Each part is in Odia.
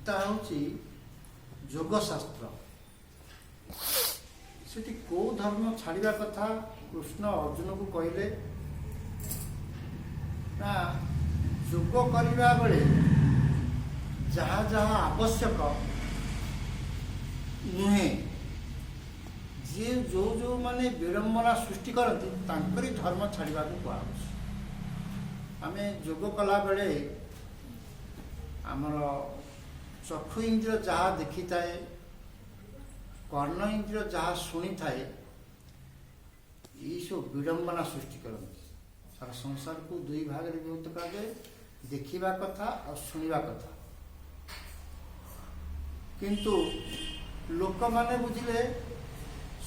ଗୀତା ହେଉଛି ଯୋଗଶାସ୍ତ୍ର। ସେଠି କେଉଁ ଧର୍ମ ଛାଡ଼ିବା କଥା କୃଷ୍ଣ ଅର୍ଜୁନକୁ କହିଲେ ନା, ଯୋଗ କରିବା ବେଳେ ଯାହା ଯାହା ଆବଶ୍ୟକ ନୁହେଁ, ଯିଏ ଯେଉଁମାନେ ବିଡ଼ମ୍ବନା ସୃଷ୍ଟି କରନ୍ତି ତାଙ୍କରି ଧର୍ମ ଛାଡ଼ିବାକୁ କୁହାହେଉଛି। ଆମେ ଯୋଗ କଲାବେଳେ ଆମର ଚକ୍ଷୁ ଇନ୍ଦ୍ରିୟ ଯାହା ଦେଖିଥାଏ, କର୍ଣ୍ଣ ଇନ୍ଦ୍ରିୟ ଯାହା ଶୁଣିଥାଏ, ଏଇସବୁ ବିଡ଼ମ୍ବନା ସୃଷ୍ଟି କରନ୍ତି। ସାରା ସଂସାରକୁ ଦୁଇ ଭାଗରେ ବିଭକ୍ତ କରାଯାଏ, ଦେଖିବା କଥା ଆଉ ଶୁଣିବା କଥା। କିନ୍ତୁ ଲୋକମାନେ ବୁଝିଲେ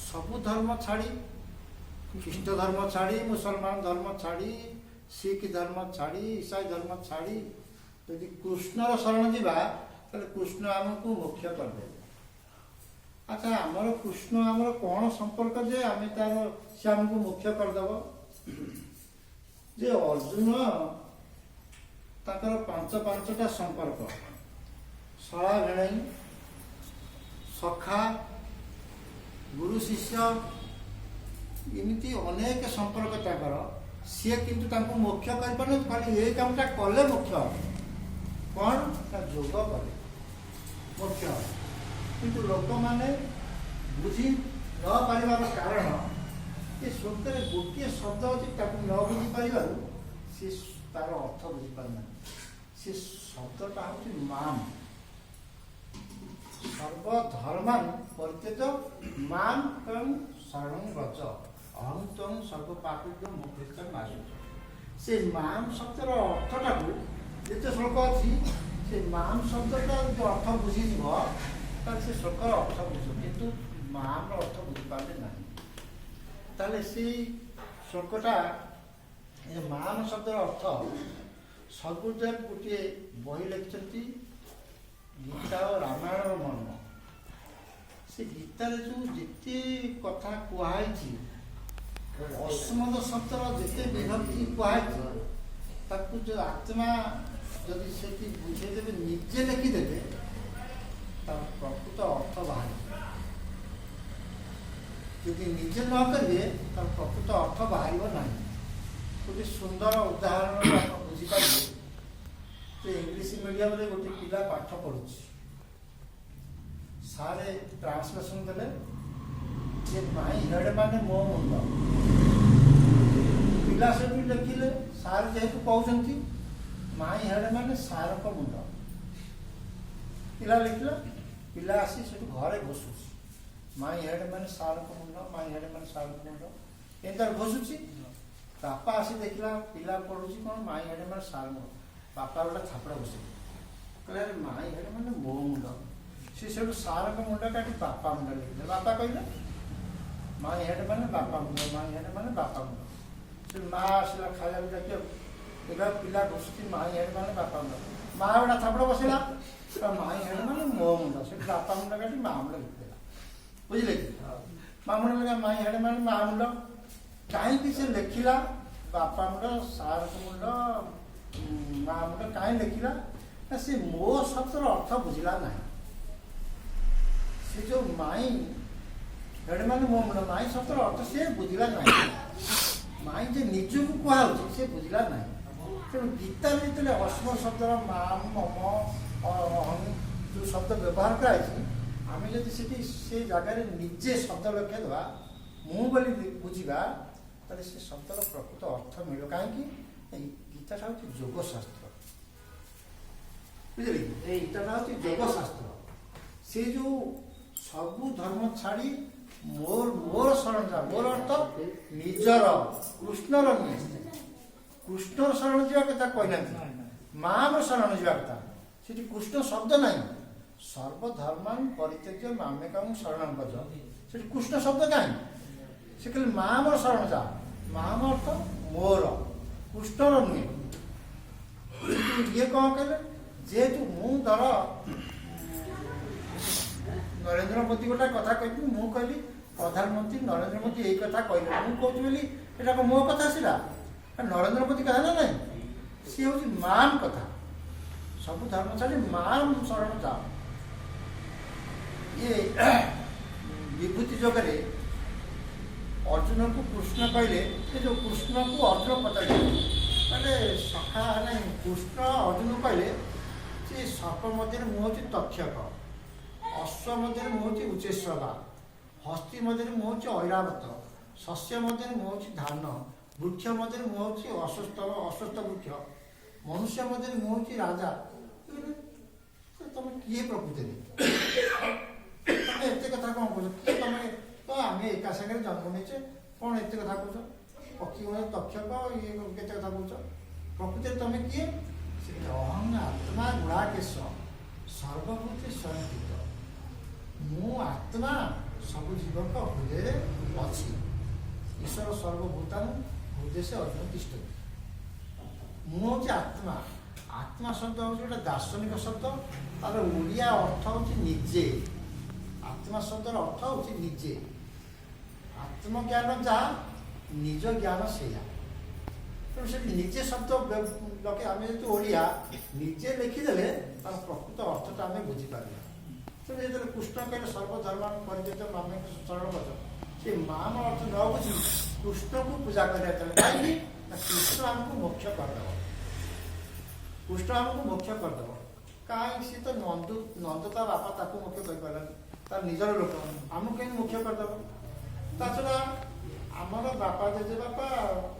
ସବୁ ଧର୍ମ ଛାଡ଼ି, ଖ୍ରୀଷ୍ଟ ଧର୍ମ ଛାଡ଼ି, ମୁସଲମାନ ଧର୍ମ ଛାଡ଼ି, ଶିଖ ଧର୍ମ ଛାଡ଼ି, ଇସାଇ ଧର୍ମ ଛାଡ଼ି ଯଦି କୃଷ୍ଣର ଶରଣ ଯିବା ତାହେଲେ କୃଷ୍ଣ ଆମକୁ ମୋକ୍ଷ କରିଦେବେ। ଆଚ୍ଛା, ଆମର କୃଷ୍ଣ ଆମର କ'ଣ ସମ୍ପର୍କ ଯେ ଆମେ ସେ ଆମକୁ ମୋକ୍ଷ କରିଦେବ? ଯେ ଅର୍ଜୁନ ତାଙ୍କର ପାଞ୍ଚଟା ସମ୍ପର୍କ, ଶଳା ଭେଣେଇ, ସଖା, ଗୁରୁ ଶିଷ୍ୟ, ଏମିତି ଅନେକ ସମ୍ପର୍କ ତାଙ୍କର। ସିଏ କିନ୍ତୁ ତାଙ୍କୁ ମୋକ୍ଷ କରିପାରୁନି, ଖାଲି ଏଇ କାମଟା କଲେ ମୋକ୍ଷ ହେବ। କ'ଣ ନା, ଯୋଗ କଲେ ମୋକ୍ଷ ହେବ। କିନ୍ତୁ ଲୋକମାନେ ବୁଝି ନ ପାରିବାର କାରଣ, ଏ ଶ୍ଲୋକରେ ଗୋଟିଏ ଶବ୍ଦ ଅଛି, ତାକୁ ନ ବୁଝିପାରିବାରୁ ସେ ତାର ଅର୍ଥ ବୁଝିପାରୁନାହିଁ। ସେ ଶବ୍ଦଟା ହେଉଛି ମାମ୍। ସର୍ବଧର୍ମାନ୍ ପରିତ୍ୟଜ ମାମ୍ ତ୍ୱଂ ଶରଣଂ ବ୍ରଜ ଅହଂ ତ୍ୱଂ ସର୍ବ ପାପେଭ୍ୟୋ ମୋକ୍ଷୟିତୁମ୍ ଆଶୁଚ। ସେ ମାମ୍ ଶବ୍ଦର ଅର୍ଥଟାକୁ, ଯେତେ ଶ୍ଲୋକ ଅଛି, ସେ ମାମ୍ ଶବ୍ଦଟା ଯଦି ଅର୍ଥ ବୁଝିଯିବ ତାହେଲେ ସେ ଶ୍ଲୋକର ଅର୍ଥ ବୁଝିବ। କିନ୍ତୁ ମାମ୍ର ଅର୍ଥ ବୁଝିପାରିଲେ ନାହିଁ। ତାହେଲେ ସେଇ ଶ୍ଲୋକଟା, ଏ ମାମ୍ ଶବ୍ଦର ଅର୍ଥ ସର୍ବଦେବ ଗୋଟିଏ ବହି ଲେଖିଛନ୍ତି, ଗୀତା ଓ ରାମାୟଣର ମର୍ମ। ସେ ଗୀତାରେ ଯେଉଁ ଯେତେ କଥା କୁହାହେଇଛି, ଅସମଦ ଶବ୍ଦର ଯେତେ ବିଭକ୍ତି କୁହାହେଇଛି, ତାକୁ ଯେଉଁ ଆତ୍ମା ଯଦି ସେଠି ବୁଝେଇଦେବେ, ନିଜେ ଲେଖିଦେବେ, ତାର ପ୍ରକୃତ ଅର୍ଥ ବାହାରିବ। ଯଦି ନିଜେ ନ କରିବେ ତାର ପ୍ରକୃତ ଅର୍ଥ ବାହାରିବ ନାହିଁ। ଗୋଟେ ସୁନ୍ଦର ଉଦାହରଣ ଆପଣ ବୁଝିପାରିବେ ଯେ ଇଂଲିଶ ମିଡ଼ିୟମରେ ଗୋଟେ ପିଲା ପାଠ ପଢ଼ୁଛି, ସାରେ ଟ୍ରାନ୍ସଲେସନ୍ ଦେଲେ ଯେ ମାଇ ହେଡ଼ ମାନେ ମୋ ମୁଣ୍ଡ। ପିଲା ସେଠି ଲେଖିଲେ, ସାର୍ ଯେହେତୁ କହୁଛନ୍ତି ମାଇ ହେଡ଼ ମାନେ ସାରଙ୍କ ମୁଣ୍ଡ। ପିଲା ଲେଖିଲା, ପିଲା ଆସି ସେଠୁ ଘରେ ଘୋଷୁଛି, ମାଇ ହେଡ଼ ମାନେ ସାରଙ୍କ ମୁଣ୍ଡ, ମାଇ ହେଡ଼ ମାନେ ସାରଙ୍କ ମୁଣ୍ଡ, ଏମିତି ତାର ଘୋଷୁଛି। ବାପା ଆସି ଦେଖିଲା ପିଲା ପଢ଼ୁଛି କ'ଣ, ମାଇ ହେଡ଼ ମାନେ ସାର ମୁଣ୍ଡ। ବାପା ଗୋଟେ ଥାପଡ଼ ବସେଇଲେ, କହିଲେ ଆରେ ମାଇ ହେଡ଼ ମାନେ ମୋ ମୁଣ୍ଡ। ସେ ସେଠୁ ସାରଙ୍କ ମୁଣ୍ଡ କାଟି ବାପା ମୁଣ୍ଡ ଲେଖିଲେ। ବାପା କହିଲେ ମାଇ ହେଡ଼ ମାନେ ବାପା ମୁଣ୍ଡ, ମାଇ ହେଡ଼ ମାନେ ବାପା ମୁଣ୍ଡ। ସେ ମା ଆସିଲା ଖାଇବାକୁ ଡାକିବାକୁ, ଏବେ ପିଲା ଘୋଷୁଛି ମାଇ ହେଡ଼ ମାନେ ବାପା ମୁଣ୍ଡ। ମା ଗୋଟେ ଥାପଡ଼ ବସେଇଲା, ମାଇ ହେଡ଼ ମାନେ ମୋ ମୁଣ୍ଡ। ସେଠି ବାପା ମୁଣ୍ଡ କାଟି ମା ମୁଣ୍ଡ ଲେଖିଦେଲା। ବୁଝିଲେ କି? ମା ମୁଣ୍ଡ ଲେଖା, ମାଇ ହେଡ଼ ମାନେ ମା ମୁଣ୍ଡ। କାହିଁକି ସେ ଲେଖିଲା ବାପା ମୁଣ୍ଡ, ସାରଙ୍କ ମୁଣ୍ଡ, ମା ମୁଣ୍ଡ କାହିଁ ଲେଖିଲା? ନା, ସେ ମୋ ଶବ୍ଦର ଅର୍ଥ ବୁଝିଲା ନାହିଁ। ସେ ଯେଉଁ ମାଇ ହେଡ଼ ମାନେ ମୋ ମୁଣ୍ଡ, ମାଇ ଶବ୍ଦର ଅର୍ଥ ସେ ବୁଝିଲା ନାହିଁ। ମାଇ ଯେ ନିଜକୁ କୁହାହେଉଛି ସେ ବୁଝିଲା ନାହିଁ। ତେଣୁ ଗୀତାରେ ଯେତେବେଳେ ଅଶ୍ମ ଶବ୍ଦର ମାମ୍, ମମ, ଅହଂ ଯେଉଁ ଶବ୍ଦ ବ୍ୟବହାର କରାଯାଇଛି, ଆମେ ଯଦି ସେଠି ସେ ଜାଗାରେ ନିଜେ ଶବ୍ଦ ଲେଖିଦେବା, ମୁଁ ବୋଲି ବୁଝିବା, ତାହେଲେ ସେ ଶବ୍ଦର ପ୍ରକୃତ ଅର୍ଥ ମିଳିବ। କାହିଁକି? ଏଇ ଗୀତାଟା ହେଉଛି ଯୋଗଶାସ୍ତ୍ର। ବୁଝିଲେ କି? ଏଇ ଗୀତାଟା ହେଉଛି ଯୋଗଶାସ୍ତ୍ର। ସେ ଯେଉଁ ସବୁ ଧର୍ମ ଛାଡ଼ି ମୋର ଶରଣ ଯା, ମୋର ଅର୍ଥ ନିଜର, କୃଷ୍ଣର ନୁହେଁ। କୃଷ୍ଣର ଶରଣ ଯିବା କଥା କହିନାହାନ୍ତି, ମା'ର ଶରଣ ଯିବା କଥା। ସେଠି କୃଷ୍ଣ ଶବ୍ଦ ନାହିଁ। ସର୍ବଧର୍ମାନ୍ ପରିତ୍ୟଜ୍ୟ ମାମେକଂ ଶରଣଂ ବ୍ରଜ, ସେଠି କୃଷ୍ଣ ଶବ୍ଦ କାହିଁ? ସେ କହିଲେ ମା'ର ଶରଣ ଯା। ମା'ର ଅର୍ଥ ମୋର, କୃଷ୍ଣର ନୁହେଁ। ଇଏ କ'ଣ କହିଲେ? ଯେହେତୁ ମୁଁ ଧର ନରେନ୍ଦ୍ର ମୋଦି ଗୋଟେ କଥା କହିବି, ମୁଁ କହିଲି ପ୍ରଧାନମନ୍ତ୍ରୀ ନରେନ୍ଦ୍ର ମୋଦି ଏଇ କଥା କହିଲେ, ମୁଁ କହୁଛି ବୋଲି ଏଇଟା କ'ଣ ମୋ କଥା ଆସିଲା? ନରେନ୍ଦ୍ର ମୋଦି କଥା ନା ନାହିଁ, ସିଏ ହେଉଛି ମାମ୍ କଥା। ସବୁ ଧର୍ମ ଛାଡ଼ି ମା ଶରଣ ଯାଅ। ଇଏ ବିଭୂତି ଯୋଗରେ ଅର୍ଜୁନକୁ କୃଷ୍ଣ କହିଲେ, ସେ ଯେଉଁ କୃଷ୍ଣକୁ ଅର୍ଜୁନ ପଚାରିଲେ କହିଲେ ସଖା ନାଇଁ, କୃଷ୍ଣ ଅର୍ଜୁନ କହିଲେ ଯେ ସର୍ପ ମଧ୍ୟରେ ମୁଁ ହେଉଛି ତକ୍ଷକ, ଅଶ୍ୱ ମଧ୍ୟରେ ମୁଁ ହେଉଛି ଉଚ୍ଚେଶ୍ୱର, ହସ୍ତି ମଧ୍ୟରେ ମୁଁ ହେଉଛି ଐରାବତ, ଶସ୍ୟ ମଧ୍ୟରେ ମୁଁ ହେଉଛି ଧାନ, ବୃକ୍ଷ ମଧ୍ୟରେ ମୁଁ ହେଉଛି ଅଶ୍ୱସ୍ଥ ବୃକ୍ଷ, ମନୁଷ୍ୟ ମଧ୍ୟରେ ମୁଁ ହେଉଛି ରାଜା। ତମେ କିଏ ପ୍ରକୃତିରେ? ତମେ ଏତେ କଥା କ'ଣ କହୁଛ? କିଏ ତମେ? ତ ଆମେ ଏକା ସାଙ୍ଗରେ ଜନ୍ମ ନେଇଛେ, କ'ଣ ଏତେ କଥା କହୁଛ? ପକ୍ଷୀ ମଧ୍ୟ ତକ୍ଷକ, ଇଏ କେତେ କଥା କହୁଛ? ପ୍ରକୃତିରେ ତମେ କିଏ? ସେ ଅହଂ ଆତ୍ମା ଗୁଣାକେଶ ସର୍ବଭୂତି ସ୍ୱୟଂକୃତ। ମୁଁ ଆତ୍ମା ସବୁ ଜୀବଙ୍କ ହୃଦୟରେ ଅଛି। ଈଶ୍ୱର ସର୍ବଭୂତାନୁ ହୃଦୟ ସେ ଅର୍ଜୁନ ତିଷ୍ଠତି। ମୁଁ ହେଉଛି ଆତ୍ମା। ଆତ୍ମା ଶବ୍ଦ ହେଉଛି ଗୋଟେ ଦାର୍ଶନିକ ଶବ୍ଦ, ତାର ଓଡ଼ିଆ ଅର୍ଥ ହେଉଛି ନିଜେ। ଆତ୍ମା ଶବ୍ଦର ଅର୍ଥ ହେଉଛି ନିଜେ। ଆତ୍ମଜ୍ଞାନ ଯାହା, ନିଜ ଜ୍ଞାନ ସେଇଆ। ତେଣୁ ସେ ନିଜେ ଶବ୍ଦ ଆମେ ଯେହେତୁ ଓଡ଼ିଆ, ନିଜେ ଲେଖିଦେଲେ ତାର ପ୍ରକୃତ ଅର୍ଥଟା ଆମେ ବୁଝିପାରିବା। ତେଣୁ ଯେତେବେଳେ କୃଷ୍ଣ କହିଲେ ସର୍ବଧର୍ମ ପରିତ୍ୟଜ୍ୟ ମାମେକ ଶରଣ ବ୍ରଜ, ସେ ମାମ ଅର୍ଥ ନ ବୁଝି କୃଷ୍ଣକୁ ପୂଜା କରିବା ଚାଲେ। କାହିଁକି ନା କୃଷ୍ଣ ଆମକୁ ମୋକ୍ଷ କରିଦେବ। କୃଷ୍ଣ ଆମକୁ ମୋକ୍ଷ କରିଦେବ। କାହିଁକି? ସିଏ ତ ନନ୍ଦ ତା ବାପା ତାକୁ ମୋକ୍ଷ କରିପାରିଲାନି, ତାର ନିଜର ଲୋକ, ଆମକୁ କେମିତି ମୋକ୍ଷ କରିଦେବ? ତା ଛଡ଼ା ଆମର ବାପା ଜେଜେବାପା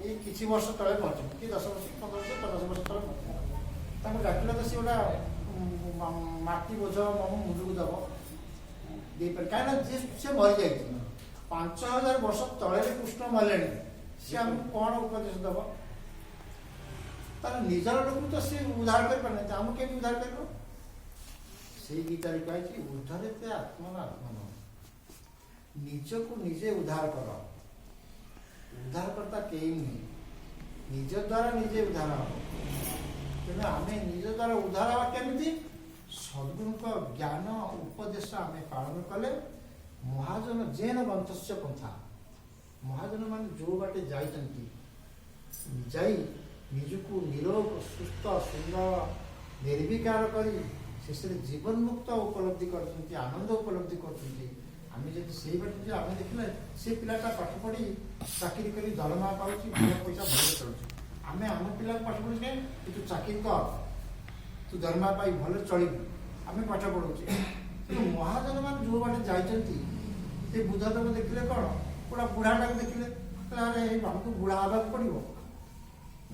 ଏଇ କିଛି ବର୍ଷ ତଳେ ମରିଛନ୍ତି, କି 10 ବର୍ଷ 15 ବର୍ଷ 50 ବର୍ଷ ତଳେ ମରିଛନ୍ତି। ତାଙ୍କୁ ଡାକିଲେ ତ ସେ ଗୋଟା ମାଟି ବୋଝ ମୋ ମୁଣ୍ଡକୁ ଦେବ, ଦେଇପାରେ। କାହିଁକିନା ସେ ମରିଯାଇଛି। 5000 ବର୍ଷ ତଳେ କୃଷ୍ଣ ମରିଲେଣି, ସେ ଆମକୁ କ'ଣ ଉପଦେଶ ଦେବ? ତାର ନିଜର ଲୋକକୁ ତ ସେ ଉଦ୍ଧାର କରିପାରିନାହାନ୍ତି, ଆମକୁ କେମିତି ଉଦ୍ଧାର କରିବ? ସେଇ ଗୀତାରେ କହିଛି ଉଦ୍ଧରେତେ ଆତ୍ମନ, ନିଜକୁ ନିଜେ ଉଦ୍ଧାର କର। ଉଦ୍ଧାରକର୍ତ୍ତା କେହି ନୁହେଁ, ନିଜ ଦ୍ୱାରା ନିଜେ ଉଦ୍ଧାର ହେବ। ତେଣୁ ଆମେ ନିଜ ଦ୍ୱାରା ଉଦ୍ଧାର ହେବା କେମିତି? ସଦ୍ଗୁରୁଙ୍କ ଜ୍ଞାନ ଉପଦେଶ ଆମେ ପାଳନ କଲେ। ମହାଜନ ଯେନ ଗ୍ରନ୍ଥସ୍ୟ ପନ୍ଥା, ମହାଜନ ମାନେ ଯେଉଁ ବାଟେ ଯାଇଛନ୍ତି, ଯାଇ ନିଜକୁ ନିରୋଗ ସୁସ୍ଥ ସୁନ୍ଦର ନିର୍ବିକାର କରି ଶେଷରେ ଜୀବନ ମୁକ୍ତ ଉପଲବ୍ଧି କରୁଛନ୍ତି, ଆନନ୍ଦ ଉପଲବ୍ଧି କରୁଛନ୍ତି। ଆମେ ଯଦି ସେଇ ବାଟେ ଯେ ଆମେ ଦେଖିଲେ ସେ ପିଲାଟା ପାଠ ପଢ଼ି ଚାକିରି କରି ଦରମା ପାଉଛି, ଭଲ ପଇସା ଭଲ ଚଳୁଛି। ଆମେ ଆମ ପିଲାକୁ ପାଠ ପଢ଼ୁଛେ, ତୁ ଚାକିରି କର, ତୁ ଦରମା ପାଇ ଭଲ ଚଳିବୁ, ଆମେ ପାଠ ପଢ଼ଉଛେ। କିନ୍ତୁ ମହାଜନ ମାନେ ଯେଉଁ ବାଟେ ଯାଇଛନ୍ତି, ସେ ବୁଦ୍ଧଦେବ ଦେଖିଲେ କ'ଣ, ପୁରା ବୁଢ଼ାଟାକୁ ଦେଖିଲେ, ଆରେ ଏଇ ଆମକୁ ବୁଢ଼ା ହେବାକୁ ପଡ଼ିବ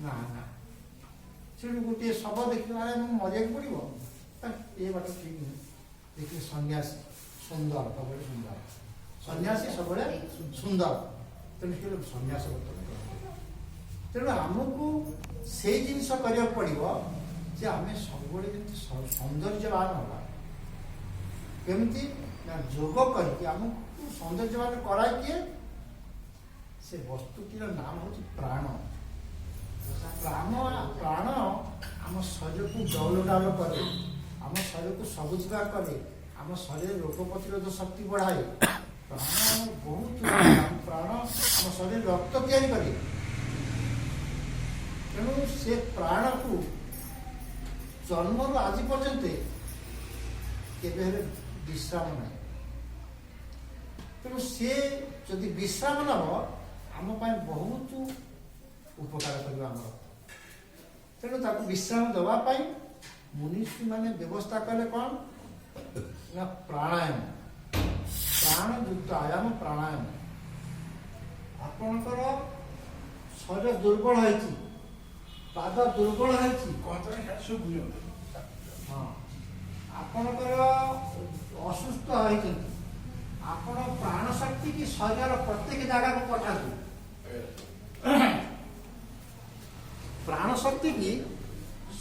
ନା ନା। ସେଠୁ ଗୋଟିଏ ଶବ ଦେଖିଲେ, ଆରେ ମୁଁ ମରିବାକୁ ପଡ଼ିବ, ଏ ବାଟ ଠିକ୍ ନୁହେଁ। ଦେଖିଲେ ସନ୍ନ୍ୟାସୀ ସୁନ୍ଦର, ସବୁବେଳେ ସୁନ୍ଦର, ସନ୍ନ୍ୟାସୀ ସବୁବେଳେ ସୁନ୍ଦର। ତେଣୁ ସେ ସନ୍ନ୍ୟାସ ବ୍ରତ। ତେଣୁ ଆମକୁ ସେଇ ଜିନିଷ କରିବାକୁ ପଡ଼ିବ ଯେ ଆମେ ସବୁବେଳେ ଯେମିତି ସୌନ୍ଦର୍ଯ୍ୟବାନ ହେବା। କେମିତି ନା ଯୋଗ କରିକି ଆମକୁ ସୌନ୍ଦର୍ଯ୍ୟବାନ କରାଏ କିଏ? ସେ ବସ୍ତୁଟିର ନାମ ହେଉଛି ପ୍ରାଣ। ପ୍ରାଣ ଆମ ଶରୀରକୁ ଡଉଲଡାଉଲ କରେ, ଆମ ଶରୀରକୁ ସବୁଜିବା କରେ, ଆମ ଶରୀରରେ ରୋଗ ପ୍ରତିରୋଧ ଶକ୍ତି ବଢ଼ାଏ। ପ୍ରାଣ ବହୁତ, ପ୍ରାଣ ଆମ ଶରୀରରେ ରକ୍ତ ତିଆରି କରେ। ତେଣୁ ସେ ପ୍ରାଣକୁ ଜନ୍ମରୁ ଆଜି ପର୍ଯ୍ୟନ୍ତ କେବେ ହେଲେ ବିଶ୍ରାମ ନାହିଁ। ତେଣୁ ସେ ଯଦି ବିଶ୍ରାମ ନେବ, ଆମ ପାଇଁ ବହୁତ ଉପକାର କରିବ ଆମର। ତେଣୁ ତାକୁ ବିଶ୍ରାମ ଦେବା ପାଇଁ ମୁନିଷୀ ମାନେ ବ୍ୟବସ୍ଥା କଲେ କ'ଣ ନା ପ୍ରାଣାୟାମ, ପ୍ରାଣଯୁକ୍ତ ଆୟାମ ପ୍ରାଣାୟାମ। ଆପଣଙ୍କର ଶରୀର ଦୁର୍ବଳ ହେଇଛି, ପାଦ ଦୁର୍ବଳ ହେଇଛି, ହଁ, ଆପଣଙ୍କର ଅସୁସ୍ଥ ହେଇଛନ୍ତି, ଆପଣ ପ୍ରାଣ ଶକ୍ତି କି ଶରୀରର ପ୍ରତ୍ୟେକ ଜାଗାକୁ ପଠାନ୍ତୁ। ପ୍ରାଣ ଶକ୍ତି କି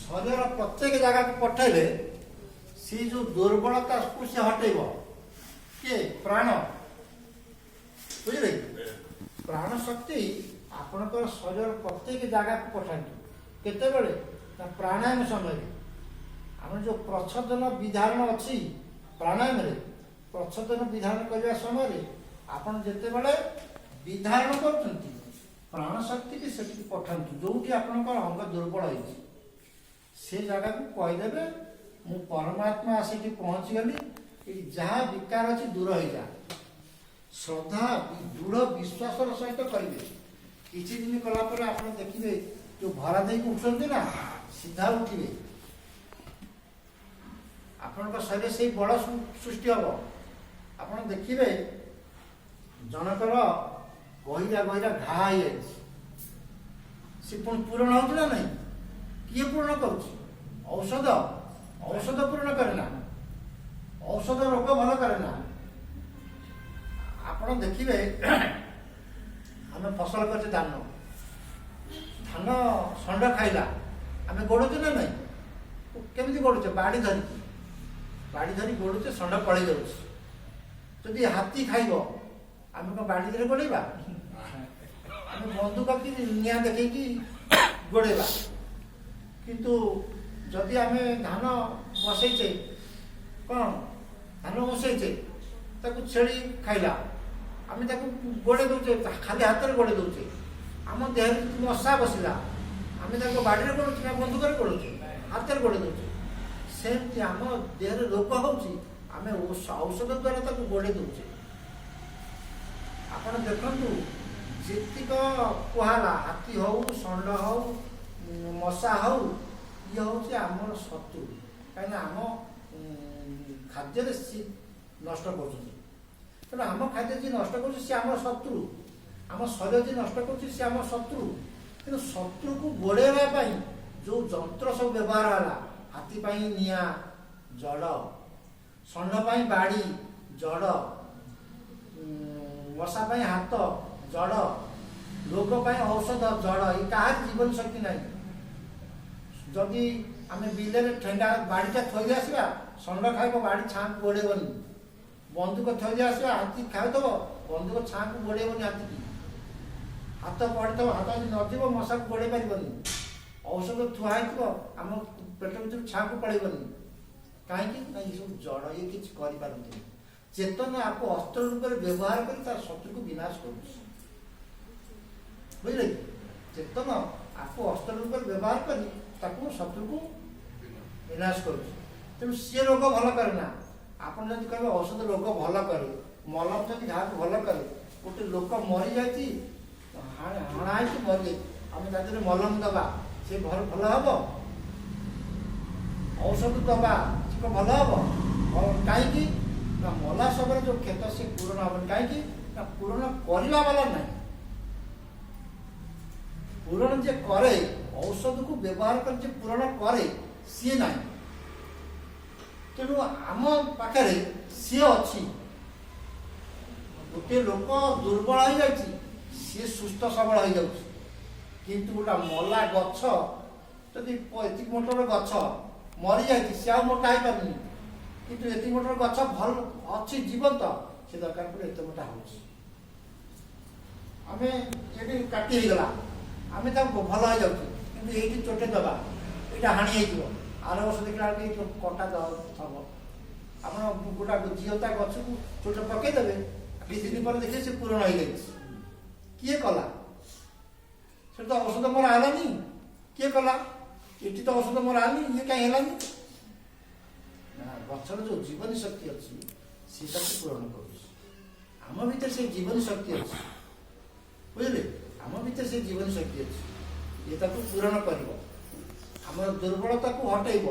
ଶରୀରର ପ୍ରତ୍ୟେକ ଜାଗାକୁ ପଠାଇଲେ ସେ ଯେଉଁ ଦୁର୍ବଳତାକୁ ସେ ହଟେଇବ। କିଏ? ପ୍ରାଣ। ବୁଝିଲେ? ପ୍ରାଣ ଶକ୍ତି ଆପଣଙ୍କର ଶରୀରର ପ୍ରତ୍ୟେକ ଜାଗାକୁ ପଠାନ୍ତୁ। କେତେବେଳେ? ନା ପ୍ରାଣାୟାମ ସମୟରେ। ଆମର ଯେଉଁ ପ୍ରଚ୍ଛଦନ ବିଧାନ ଅଛି ପ୍ରାଣାୟାମରେ, ପ୍ରଚ୍ଛଦନ ବିଧାନ କରିବା ସମୟରେ ଆପଣ ଯେତେବେଳେ ବିଧାନ କରୁଛନ୍ତି, ପ୍ରାଣ ଶକ୍ତିକି ସେଠିକି ପଠାନ୍ତୁ, ଯେଉଁଠି ଆପଣଙ୍କର ଅଙ୍ଗ ଦୁର୍ବଳ ହେଇଛି। से जगह को कहीदेवे मु परमात्मा आसिक पहुँचीगली ये जहाँ विकार अच्छी दूर हो जा श्रद्धा दृढ़ विश्वास सहित करेंगे किसी दिन कलापर आप देखिए जो भरा दे उठते ना सीधा उठे आपण शरीर से बड़ सृष्टि हम आप देखिए जनकर गहिरा गहिरा घा हो जाए सी पुणी पूरण हो नहीं किए पूरण कर औषध पूर्ण करे औषध रोग भल करे आप देखिए आम फसल कर धान धान षंड खाइला आम गोड़ुचे ना नहीं केमी गोड़ुचे बाड़ी धरी गोड़ुचे षंड पड़े जाऊँगी हाथी खाइब आम कौन बाड़ी धरे गोड़ेबा आम बंदूक कि निआ देखी गोड़ेबा किंतु जदि आम धान बसैचे कौन धान बसैचे ताकू छेड़ी खाइला आम गोड़े दौचे खाली हाथ में गोड़े दौचे आम देह मशा बसला आम बाड़ी में गोड़े ना बंदूक गोड़े हाथ में गोड़े दौचे सेमती आम देह रोग होमें औषध द्वारा गोड़े दौचे आप देखु जीतिक कहला हाथी हो षंड हो मशा हो ये हूँ आम शत्रु कहीं आम खाद्य सी नष्ट कर आम खाद्य जी नष्ट कर सी आम शत्रु आम शरीर जी नष्ट कर सी आम शत्रु कि शत्रु को गोड़ेवा जो जंत्र सब व्यवहार है हाथी निआ जड़ षंड बाड़ी जड़ मशा हाथ जड़ रोग औषध जड़ ये कहार जीवन शक्ति ना जदि आम बिल ठेंगा बाड़ीटा थई आसवा षंड खाइब बाड़ी छाँ को गोड़ेबनी बंदूक थई आसवा हाथी खाऊब बंदूक छाँ को गोड़ेबनी हाथी की हाथ पड़े हाथ नजर मशा को गोड़े पारबनी औषध थुआ आम पेट भर छाँ को पड़ेबनी कहीं ना ये सब जड़ ये किसी कर चेतन आपको अस्त्र रूप में व्यवहार कर शत्रु को विनाश कर बुझे चेतन आपको अस्त्र रूप में व्यवहार कर शत्रु को विनाश कर तेणु सी रोग भल करे आप कहे औषध रोग भल करे मलम जब घा को भल करे गोटे लोक मरी जाती हणाई मरी जाए आम तादेह मलम दबा सी भल हम औषध दबा सी भल हम कहीं मला समय जो क्षत से पूरण हम कहीं पूरण करला वाला ना पूरण जे करे औषध को व्यवहार कर पूरण करे सी ना तेणु आम पाखे सी अच्छी गोटे लोक दुर्बल हो जाए सी सुस्थ सबल हो जाए किंतु गोटा मला गछ जदि एति मोटर गछ मरी जाए सी आ मोटा हो पारनी किंतु एति मोटर गछ भल अच्छी जीवंत से दरकार पड़े एत मोटा हो आम ये काटी गला आम भल हो जाऊँ ये चोटे दबा यहाँ हाणी हो आर वर्ष देखला कंटा हम आप गोटा जीवता गछ को चोट पकईदे किसी दिन पर देखिए से पूरण हो जाए किए कला से तो औषध मोर आलानी किए कला ये तो औषध मोर आनी ये कहीं है गचर जो जीवन शक्ति अच्छी सीता पूरण कर आम भर से जीवन शक्ति अच्छी बुझे आम भर से जीवन शक्ति अच्छी ये पूरण कर दुर्बलता को हटेब